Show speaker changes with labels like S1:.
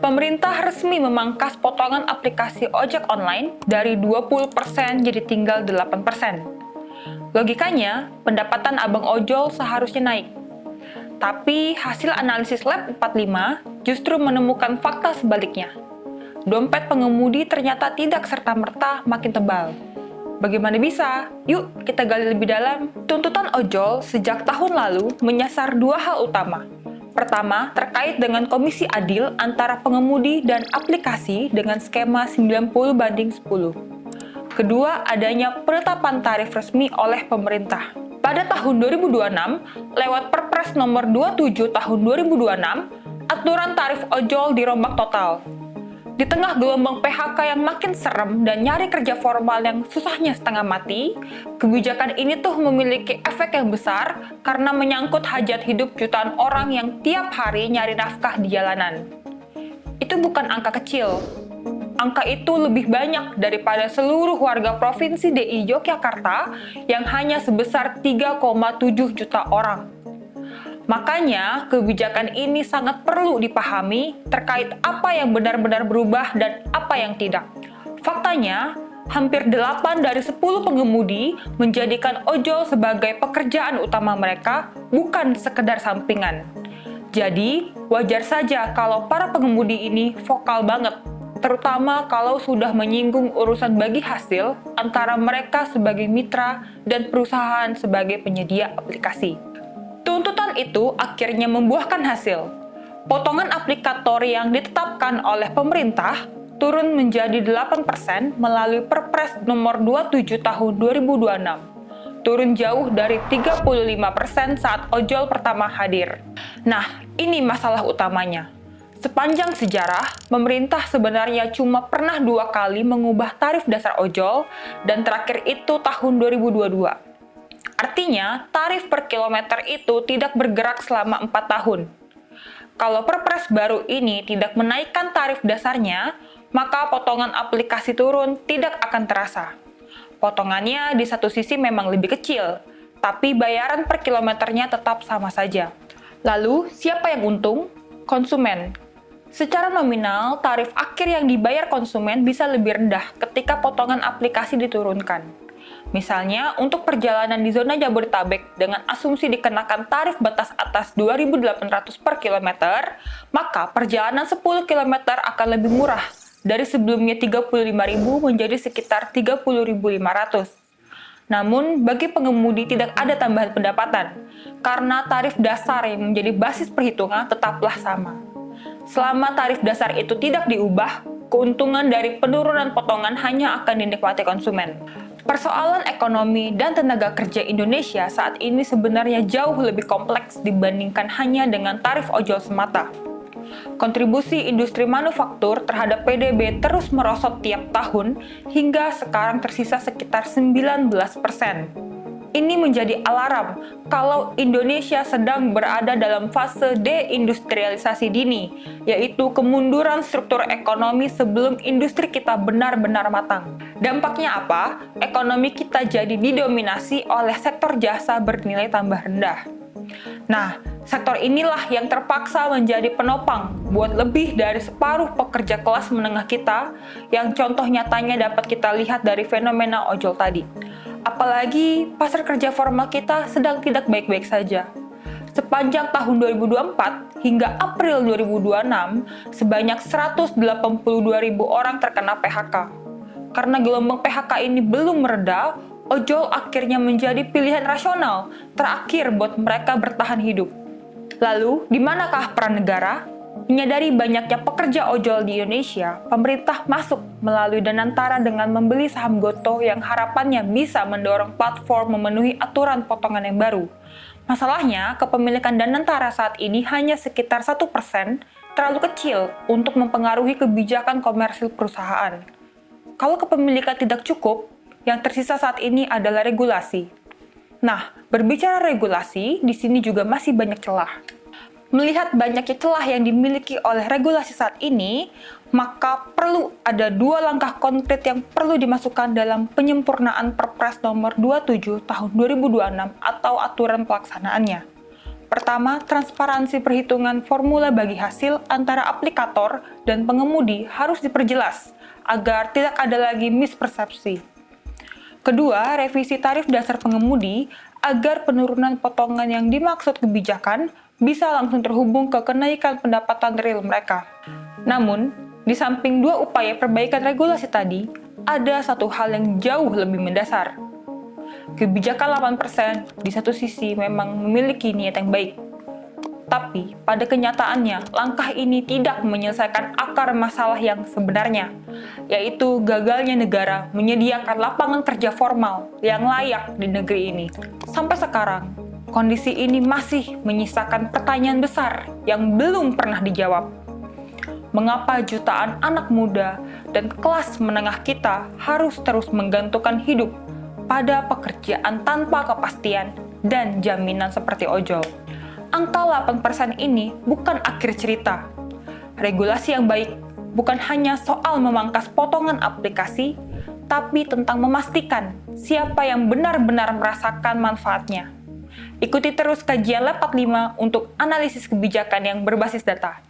S1: Pemerintah resmi memangkas potongan aplikasi ojek online dari 20% jadi tinggal 8%. Logikanya, pendapatan abang ojol seharusnya naik. Tapi hasil analisis Lab 45 justru menemukan fakta sebaliknya. Dompet pengemudi ternyata tidak serta-merta makin tebal. Bagaimana bisa? Yuk kita gali lebih dalam. Tuntutan ojol sejak tahun lalu menyasar dua hal utama. Pertama, terkait dengan komisi adil antara pengemudi dan aplikasi dengan skema 90/10. Kedua, adanya penetapan tarif resmi oleh pemerintah. Pada tahun 2026, lewat Perpres nomor 27 tahun 2026, aturan tarif ojol dirombak total. Di tengah gelombang PHK yang makin serem dan nyari kerja formal yang susahnya setengah mati, kebijakan ini tuh memiliki efek yang besar karena menyangkut hajat hidup jutaan orang yang tiap hari nyari nafkah di jalanan. Itu bukan angka kecil. Angka itu lebih banyak daripada seluruh warga Provinsi DI Yogyakarta yang hanya sebesar 3,7 juta orang. Makanya, kebijakan ini sangat perlu dipahami terkait apa yang benar-benar berubah dan apa yang tidak. Faktanya, hampir 8 dari 10 pengemudi menjadikan ojol sebagai pekerjaan utama mereka, bukan sekedar sampingan. Jadi, wajar saja kalau para pengemudi ini vokal banget, terutama kalau sudah menyinggung urusan bagi hasil antara mereka sebagai mitra dan perusahaan sebagai penyedia aplikasi. Tuntutan itu akhirnya membuahkan hasil. Potongan aplikator yang ditetapkan oleh pemerintah turun menjadi 8% melalui Perpres nomor 27 tahun 2026. Turun jauh dari 35% saat ojol pertama hadir. Nah, ini masalah utamanya. Sepanjang sejarah, pemerintah sebenarnya cuma pernah 2 kali mengubah tarif dasar ojol, dan terakhir itu tahun 2022. Artinya, tarif per kilometer itu tidak bergerak selama 4 tahun. Kalau Perpres baru ini tidak menaikkan tarif dasarnya, maka potongan aplikasi turun tidak akan terasa. Potongannya di satu sisi memang lebih kecil, tapi bayaran per kilometernya tetap sama saja. Lalu, siapa yang untung? Konsumen. Secara nominal, tarif akhir yang dibayar konsumen bisa lebih rendah ketika potongan aplikasi diturunkan. Misalnya, untuk perjalanan di zona Jabodetabek dengan asumsi dikenakan tarif batas atas 2.800 per kilometer, maka perjalanan 10 km akan lebih murah, dari sebelumnya 35.000 menjadi sekitar 30.500. Namun, bagi pengemudi tidak ada tambahan pendapatan, karena tarif dasar yang menjadi basis perhitungan tetaplah sama. Selama tarif dasar itu tidak diubah, keuntungan dari penurunan potongan hanya akan dinikmati konsumen. Persoalan ekonomi dan tenaga kerja Indonesia saat ini sebenarnya jauh lebih kompleks dibandingkan hanya dengan tarif ojol semata. Kontribusi industri manufaktur terhadap PDB terus merosot tiap tahun hingga sekarang tersisa sekitar 19%. Ini menjadi alarm kalau Indonesia sedang berada dalam fase deindustrialisasi dini, yaitu kemunduran struktur ekonomi sebelum industri kita benar-benar matang. Dampaknya apa? Ekonomi kita jadi didominasi oleh sektor jasa bernilai tambah rendah. Nah, sektor inilah yang terpaksa menjadi penopang buat lebih dari separuh pekerja kelas menengah kita, yang contoh nyatanya dapat kita lihat dari fenomena ojol tadi. Apalagi pasar kerja formal kita sedang tidak baik-baik saja. Sepanjang tahun 2024 hingga April 2026, sebanyak 182.000 orang terkena PHK. Karena gelombang PHK ini belum mereda, ojol akhirnya menjadi pilihan rasional terakhir buat mereka bertahan hidup. Lalu, di manakah peran negara? Menyadari banyaknya pekerja ojol di Indonesia, pemerintah masuk melalui Danantara dengan membeli saham Gotoh yang harapannya bisa mendorong platform memenuhi aturan potongan yang baru. Masalahnya, kepemilikan Danantara saat ini hanya sekitar 1%, terlalu kecil untuk mempengaruhi kebijakan komersil perusahaan. Kalau kepemilikan tidak cukup, yang tersisa saat ini adalah regulasi. Nah, berbicara regulasi, di sini juga masih banyak celah. Melihat banyaknya celah yang dimiliki oleh regulasi saat ini, maka perlu ada 2 langkah konkret yang perlu dimasukkan dalam penyempurnaan Perpres nomor 27 tahun 2026 atau aturan pelaksanaannya. Pertama, transparansi perhitungan formula bagi hasil antara aplikator dan pengemudi harus diperjelas agar tidak ada lagi mispersepsi. Kedua, revisi tarif dasar pengemudi agar penurunan potongan yang dimaksud kebijakan bisa langsung terhubung ke kenaikan pendapatan real mereka. Namun, di samping dua upaya perbaikan regulasi tadi, ada satu hal yang jauh lebih mendasar. Kebijakan 8% di satu sisi memang memiliki niat yang baik. Tapi, pada kenyataannya, langkah ini tidak menyelesaikan akar masalah yang sebenarnya, yaitu gagalnya negara menyediakan lapangan kerja formal yang layak di negeri ini. Sampai sekarang, kondisi ini masih menyisakan pertanyaan besar yang belum pernah dijawab. Mengapa jutaan anak muda dan kelas menengah kita harus terus menggantungkan hidup pada pekerjaan tanpa kepastian dan jaminan seperti ojol? Angka 8% ini bukan akhir cerita. Regulasi yang baik bukan hanya soal memangkas potongan aplikasi, tapi tentang memastikan siapa yang benar-benar merasakan manfaatnya. Ikuti terus kajian Lab 45 untuk analisis kebijakan yang berbasis data.